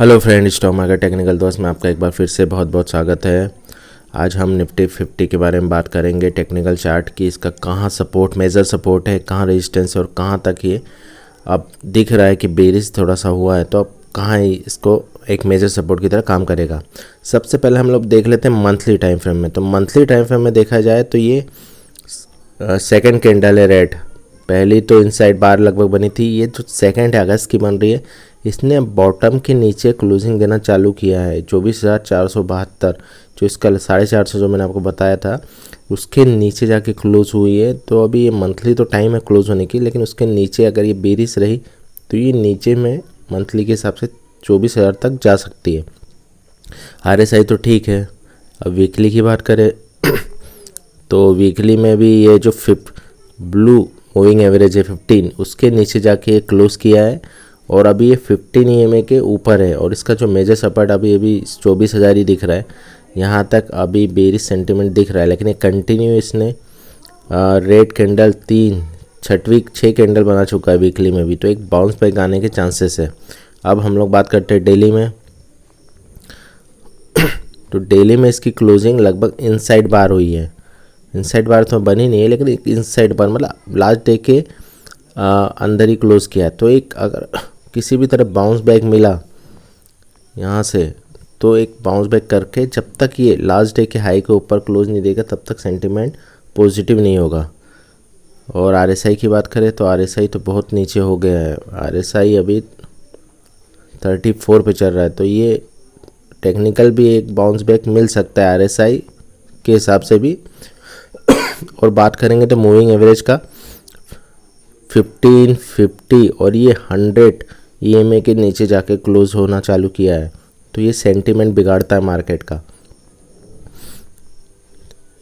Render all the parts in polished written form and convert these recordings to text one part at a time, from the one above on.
Hello friend, stock market technical दोस्त में आपका एक बार फिर से बहुत बहुत स्वागत है। आज हम निफ्टी 50 के बारे में बात करेंगे। टेक्निकल चार्ट की इसका कहाँ सपोर्ट, मेजर सपोर्ट है, कहाँ रेजिस्टेंस है और कहाँ तक ये अब दिख रहा है कि बेरिश थोड़ा सा हुआ है, तो अब कहाँ इसको एक मेजर सपोर्ट की तरह काम करेगा। सबसे पहले हम लोग देख लेते हैं मंथली टाइम फ्रेम में। तो मंथली टाइम फ्रेम में देखा जाए तो ये सेकेंड कैंडल है रेड। पहली तो इनसाइड बार लगभग बनी थी, ये जो सेकेंड है अगस्त की बन रही है, इसने बॉटम के नीचे क्लोजिंग देना चालू किया है 24,472, जो इसका 450 जो मैंने आपको बताया था उसके नीचे जाके क्लोज हुई है। तो अभी ये मंथली तो टाइम है क्लोज होने की, लेकिन उसके नीचे अगर ये बेरिश रही तो ये नीचे में मंथली के हिसाब से 24,000 तक जा सकती है। RSI तो ठीक है। अब वीकली की बात करें तो वीकली में भी ये जो ब्लू मूविंग एवरेज है 15, उसके नीचे जाके क्लोज किया है और अभी ये 15 EMA के ऊपर है। और इसका जो मेजर सपोर्ट अभी 24,000 ही दिख रहा है। यहाँ तक अभी बेरिश सेंटीमेंट दिख रहा है, लेकिन ये कंटिन्यू इसने रेड कैंडल 6 कैंडल बना चुका है वीकली में भी, तो एक बाउंस बैक आने के चांसेस है। अब हम लोग बात करते हैं डेली में। तो डेली में इसकी क्लोजिंग लगभग इनसाइड बार हुई है। इनसाइड बार तो बनी नहीं है, लेकिन एक इनसाइड बार मतलब लास्ट डे के अंदर ही क्लोज किया है। तो एक अगर किसी भी तरह बाउंस बैक मिला यहाँ से, तो एक बाउंस बैक करके जब तक ये लास्ट डे के हाई के ऊपर क्लोज नहीं देगा तब तक सेंटीमेंट पॉजिटिव नहीं होगा। और RSI की बात करें तो RSI तो बहुत नीचे हो गया है। RSI अभी 34 पे चल रहा है, तो ये टेक्निकल भी एक बाउंस बैक मिल सकता है RSI के हिसाब से भी। और बात करेंगे तो मूविंग एवरेज का 15, 50 और ये 100 EMA के नीचे जाके क्लोज होना चालू किया है, तो ये सेंटीमेंट बिगाड़ता है मार्केट का।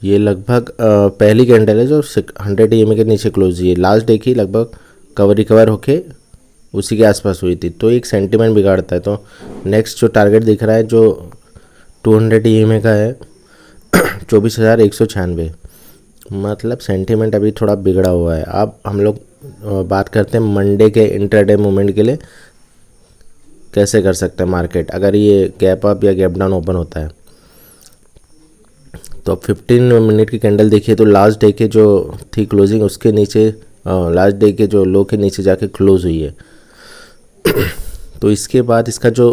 ये लगभग पहली कैंडल है जो 100 EMA के नीचे क्लोज हुई है। लास्ट डे की लगभग रिकवर होके उसी के आसपास हुई थी, तो एक सेंटीमेंट बिगाड़ता है। तो नेक्स्ट जो टारगेट दिख रहा है जो 200 EMA का है 24,196, मतलब सेंटीमेंट अभी थोड़ा बिगड़ा हुआ है। अब हम लोग बात करते हैं मंडे के इंट्राडे मूवमेंट के लिए कैसे कर सकते हैं मार्केट अगर ये गैप अप या गैप डाउन ओपन होता है। तो अब 15 मिनट की कैंडल देखिए तो लास्ट डे के जो थी क्लोजिंग उसके नीचे, लास्ट डे के जो लो के नीचे जाके क्लोज हुई है। तो इसके बाद इसका जो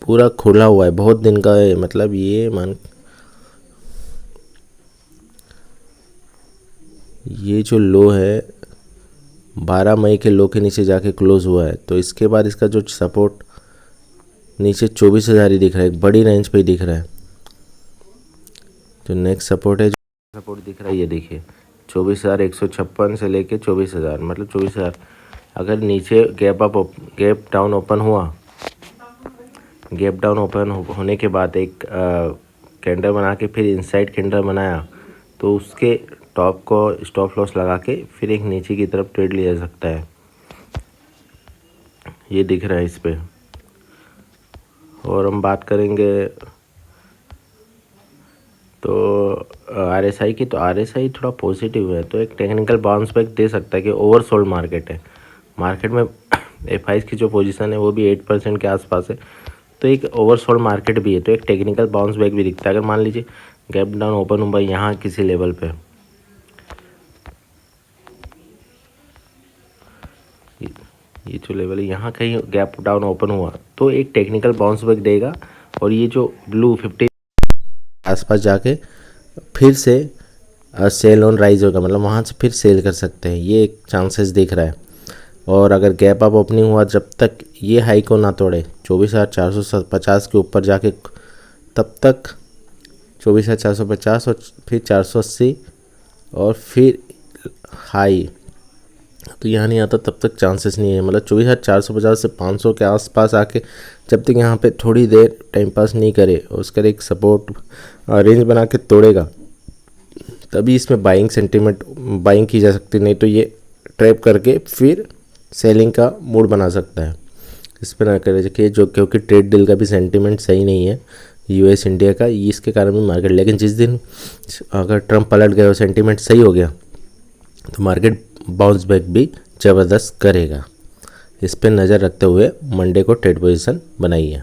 पूरा खुला हुआ है बहुत दिन का है, मतलब ये जो लो है 12 मई के लो के नीचे जाके क्लोज हुआ है। तो इसके बाद इसका जो सपोर्ट नीचे 24,000 ही दिख रहा है, एक बड़ी रेंज पे ही दिख रहा है। तो नेक्स्ट सपोर्ट है, जो सपोर्ट दिख रहा है ये देखिए 24,156 से लेके 24,000, मतलब 24,000। अगर नीचे गैप डाउन ओपन हुआ, गैप डाउन ओपन होने के बाद एक कैंडल बना के फिर इनसाइड कैंडल बनाया, तो उसके टॉप को स्टॉप लॉस लगा के फिर एक नीचे की तरफ ट्रेड लिया जा सकता है। ये दिख रहा है इस पे। और हम बात करेंगे तो RSI की, तो RSI थोड़ा पॉजिटिव है, तो एक टेक्निकल बाउंस बैक दे सकता है कि ओवरसोल्ड मार्केट है। मार्केट में FIs की जो पोजीशन है वो भी 8% के आसपास है, तो एक ओवरसोल्ड मार्केट भी है, तो एक टेक्निकल बाउंस बैक भी दिखता है। अगर मान लीजिए गैप डाउन ओपन हुआ यहाँ किसी लेवल पे, ये जो लेवल है यहाँ कहीं गैप डाउन ओपन हुआ तो एक टेक्निकल बाउंस बैक देगा, और ये जो ब्लू 50 आसपास जाके फिर से सेल ऑन राइज होगा, मतलब वहाँ से फिर सेल कर सकते हैं, ये एक चांसेस दिख रहा है। और अगर गैप अप ओपनिंग हुआ जब तक ये हाई को ना तोड़े 24,450 के ऊपर जाके, तब तक 24,450 और फिर 480 और फिर हाई, तो यहाँ नहीं आता तब तक चांसेस नहीं है। मतलब 24,450 से 500 के आसपास आके जब तक यहाँ पे थोड़ी देर टाइम पास नहीं करे और उसका एक सपोर्ट रेंज बना के तोड़ेगा, तभी इसमें बाइंग की जा सकती, नहीं तो ये ट्रैप करके फिर सेलिंग का मूड बना सकता है। इस पर ना करे कि जो, क्योंकि ट्रेड डील का भी सेंटीमेंट सही नहीं है US इंडिया का, इसके कारण भी मार्केट, लेकिन जिस दिन अगर ट्रम्प पलट गया और सेंटीमेंट सही हो गया तो मार्केट बाउंस बैक भी ज़बरदस्त करेगा। इस पर नज़र रखते हुए मंडे को ट्रेड पोजीशन बनाइए।